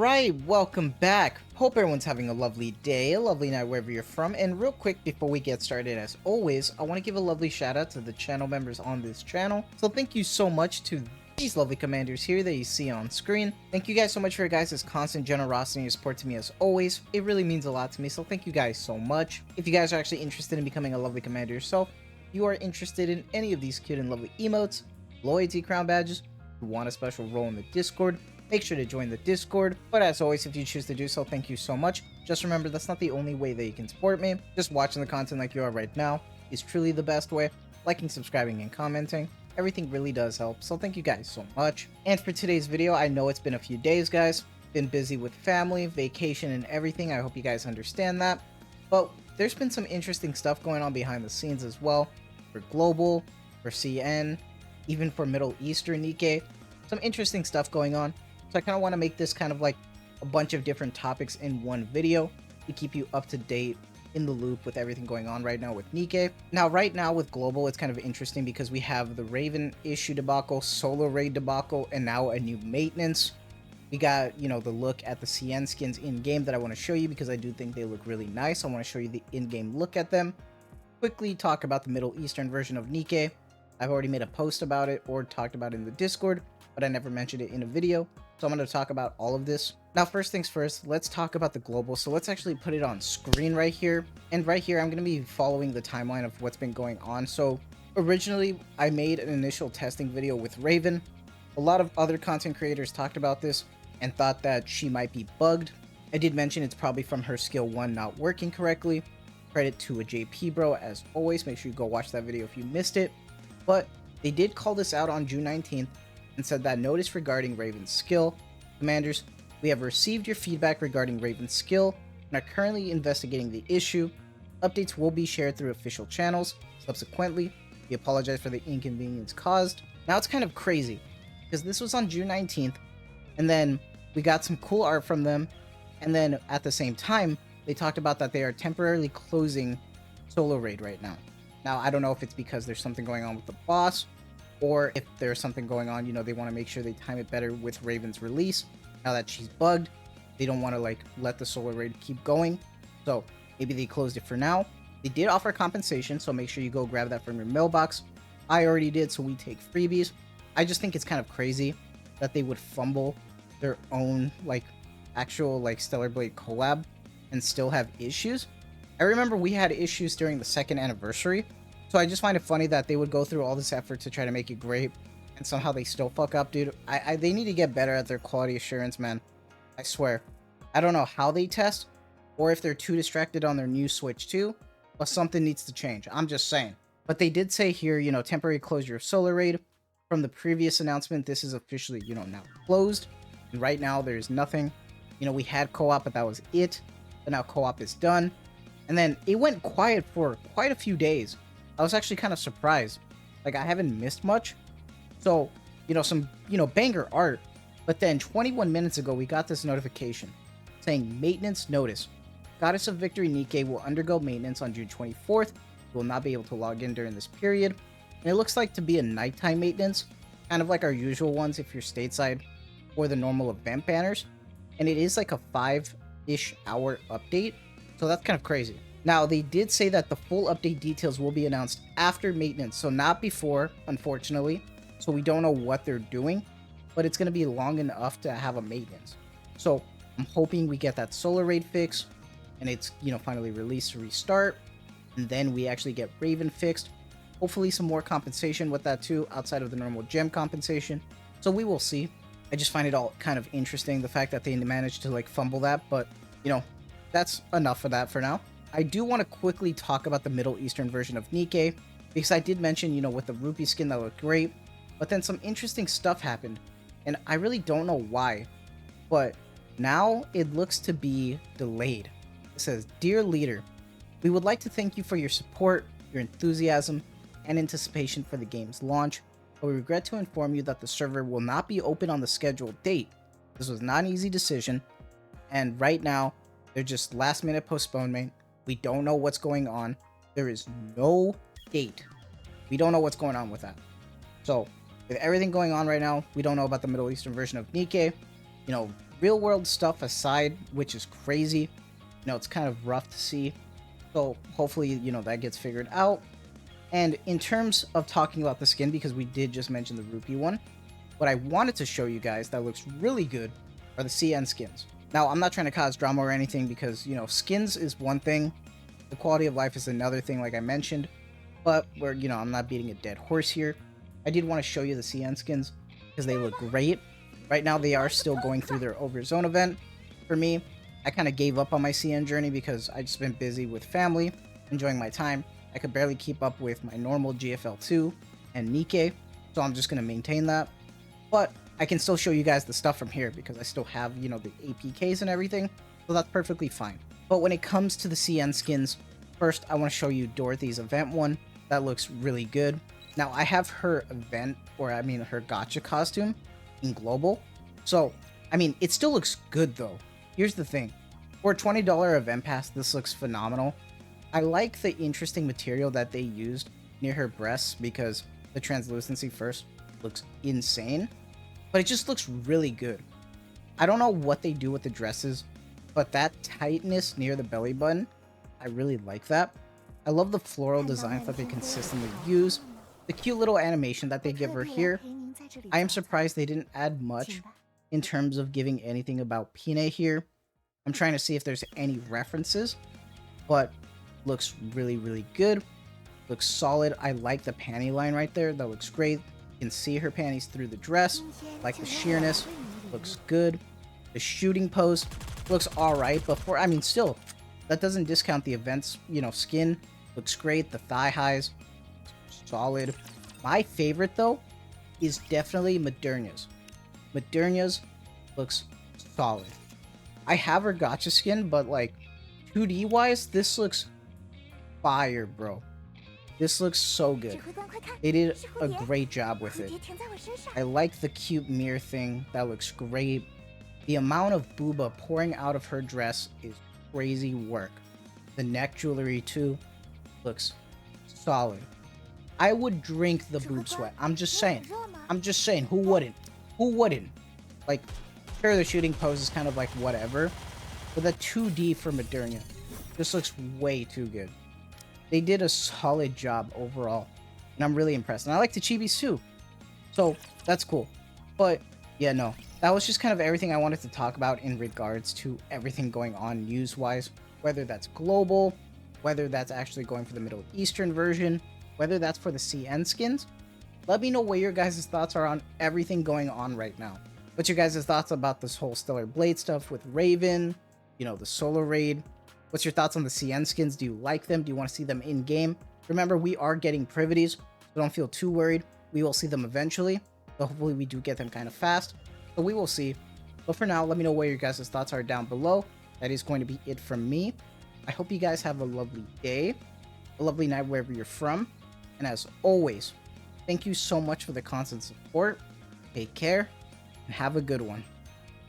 Alright, welcome back. Hope everyone's having a lovely day, a lovely night wherever you're from. And real quick, before we get started, as always, I want to give a lovely shout out to the channel members on this channel. So thank you so much to these lovely commanders here that you see on screen. Thank you guys so much for your guys' constant generosity and support to me as always. It really means a lot to me, so thank you guys so much. If you guys are actually interested in becoming a lovely commander yourself, you are interested in any of these cute and lovely emotes, loyalty crown badges, you want a special role in the Discord, make sure to join the Discord. But as always, if you choose to do so, thank you so much. Just remember, that's not the only way that you can support me. Just watching the content like you are right now is truly the best way. Liking, subscribing, and commenting, everything really does help. So thank you guys so much. And for today's video, I know it's been a few days, guys. Been busy with family, vacation, and everything. I hope you guys understand that. But there's been some interesting stuff going on behind the scenes as well. For Global, for CN, even for Middle Eastern Nikke. Some interesting stuff going on. So I kind of want to make this kind of like a bunch of different topics in one video to keep you up to date, in the loop with everything going on right now with Nikke. Now, right now with Global, it's kind of interesting because we have the Raven issue debacle, solo raid debacle, and now a new maintenance. We got, you know, the look at the CN skins in-game that I want to show you because I do think they look really nice. I want to show you the in-game look at them. Quickly talk about the Middle Eastern version of Nikke. I've already made a post about it or talked about it in the Discord, but I never mentioned it in a video. So I'm going to talk about all of this. Now, first things first, let's talk about the Global. So let's actually put it on screen right here. And right here, I'm going to be following the timeline of what's been going on. So originally, I made an initial testing video with Raven. A lot of other content creators talked about this and thought that she might be bugged. I did mention it's probably from her skill 1 not working correctly. Credit to a JP bro, as always. Make sure you go watch that video if you missed it. But they did call this out on June 19th. And said that notice regarding Raven's skill. Commanders, we have received your feedback regarding Raven's skill and are currently investigating the issue. Updates will be shared through official channels. Subsequently, we apologize for the inconvenience caused. Now it's kind of crazy because this was on June 19th and then we got some cool art from them, and then at the same time they talked about that they are temporarily closing solo raid right now. Now I don't know if it's because there's something going on with the boss, or if there's something going on, you know, they want to make sure they time it better with Raven's release. Now that she's bugged, they don't want to like let the solo raid keep going. So maybe they closed it for now. They did offer compensation, so make sure you go grab that from your mailbox. I already did, so we take freebies. I just think it's kind of crazy that they would fumble their own like actual like Stellar Blade collab and still have issues. I remember we had issues during the 2nd anniversary. So I just find it funny that they would go through all this effort to try to make it great, and somehow they still fuck up, dude. They need to get better at their quality assurance, man. I swear. I don't know how they test, or if they're too distracted on their new Switch 2, but something needs to change. I'm just saying. But they did say here, you know, temporary closure of Solar Raid. From the previous announcement, this is officially, you know, now closed. And right now, there's nothing. You know, we had co-op, but that was it. But now co-op is done. And then it went quiet for quite a few days. I was actually kind of surprised. Like, I haven't missed much. So, you know, some, you know, banger art. But then 21 minutes ago, we got this notification saying maintenance notice. Goddess of Victory Nikke will undergo maintenance on June 24th. You will not be able to log in during this period. And it looks like to be a nighttime maintenance, kind of like our usual ones if you're stateside, or the normal event banners. And it is like a 5-ish hour update. So that's kind of crazy. Now, they did say that the full update details will be announced after maintenance, so not before, unfortunately. So we don't know what they're doing, but it's going to be long enough to have a maintenance. So I'm hoping we get that Solar Raid fix, and it's, you know, finally released to restart, and then we actually get Raven fixed. Hopefully some more compensation with that too, outside of the normal gem compensation. So we will see. I just find it all kind of interesting, the fact that they managed to like fumble that, but, you know, that's enough of that for now. I do want to quickly talk about the Middle Eastern version of Nikke, because I did mention, you know, with the rupee skin that looked great, but then some interesting stuff happened, and I really don't know why, but now it looks to be delayed. It says, "Dear leader, we would like to thank you for your support, your enthusiasm, and anticipation for the game's launch, but we regret to inform you that the server will not be open on the scheduled date. This was not an easy decision, and right now, they're just last-minute postponement. We don't know what's going on. There is no date. We don't know what's going on with that. So, with everything going on right now, we don't know about the Middle Eastern version of Nikke. You know, real world stuff aside, which is crazy, you know, it's kind of rough to see. So hopefully, you know, that gets figured out. And in terms of talking about the skin, because we did just mention the rupee one, what I wanted to show you guys that looks really good are the CN skins. Now, I'm not trying to cause drama or anything because, you know, skins is one thing, the quality of life is another thing, like I mentioned, but you know, I'm not beating a dead horse here. I did want to show you the CN skins because they look great. Right now, they are still going through their Overzone event. For me, I kind of gave up on my CN journey because I just been busy with family, enjoying my time. I could barely keep up with my normal GFL2 and Nikke, so I'm just going to maintain that. But I can still show you guys the stuff from here because I still have, you know, the APKs and everything, so that's perfectly fine. But when it comes to the CN skins, first I want to show you Dorothy's event one. That looks really good. Now, I have her event, or I mean her gacha costume in global, so I mean it still looks good though. Here's the thing, for a $20 event pass, this looks phenomenal. I like the interesting material that they used near her breasts because the translucency first looks insane, but it just looks really good. I don't know what they do with the dresses, but that tightness near the belly button, I really like that. I love the floral designs that they consistently use, the cute little animation that they give her here. I am surprised they didn't add much in terms of giving anything about Pine here. I'm trying to see if there's any references, but looks really, really good. Looks solid. I like the panty line right there. That looks great. You can see her panties through the dress. Like the sheerness. Looks good. The shooting pose looks alright, but I mean, still, that doesn't discount the event's, you know, skin. Looks great. The thigh highs, solid. My favorite, though, is definitely Moderna's. Moderna's looks solid. I have her gacha skin, but like 2D wise, this looks fire, bro. This looks so good. They did a great job with it. I like the cute mirror thing. That looks great. The amount of booba pouring out of her dress is crazy work. The neck jewelry too looks solid. I would drink the boob sweat. I'm just saying. I'm just saying. Who wouldn't? Who wouldn't? Like, sure, the shooting pose is kind of like whatever, but the 2D for Moderna just looks way too good. They did a solid job overall, and I'm really impressed. And I like the chibis too, so that's cool. But yeah, no, that was just kind of everything I wanted to talk about in regards to everything going on news-wise, whether that's global, whether that's actually going for the Middle Eastern version, whether that's for the CN skins. Let me know what your guys' thoughts are on everything going on right now. What's your guys' thoughts about this whole Stellar Blade stuff with Raven, you know, the Solar Raid? What's your thoughts on the CN skins? Do you like them? Do you want to see them in game? Remember, we are getting privities, so don't feel too worried. We will see them eventually, so hopefully we do get them kind of fast. So we will see. But for now, let me know what your guys' thoughts are down below. That is going to be it from me. I hope you guys have a lovely day, a lovely night wherever you're from. And as always, thank you so much for the constant support. Take care and have a good one.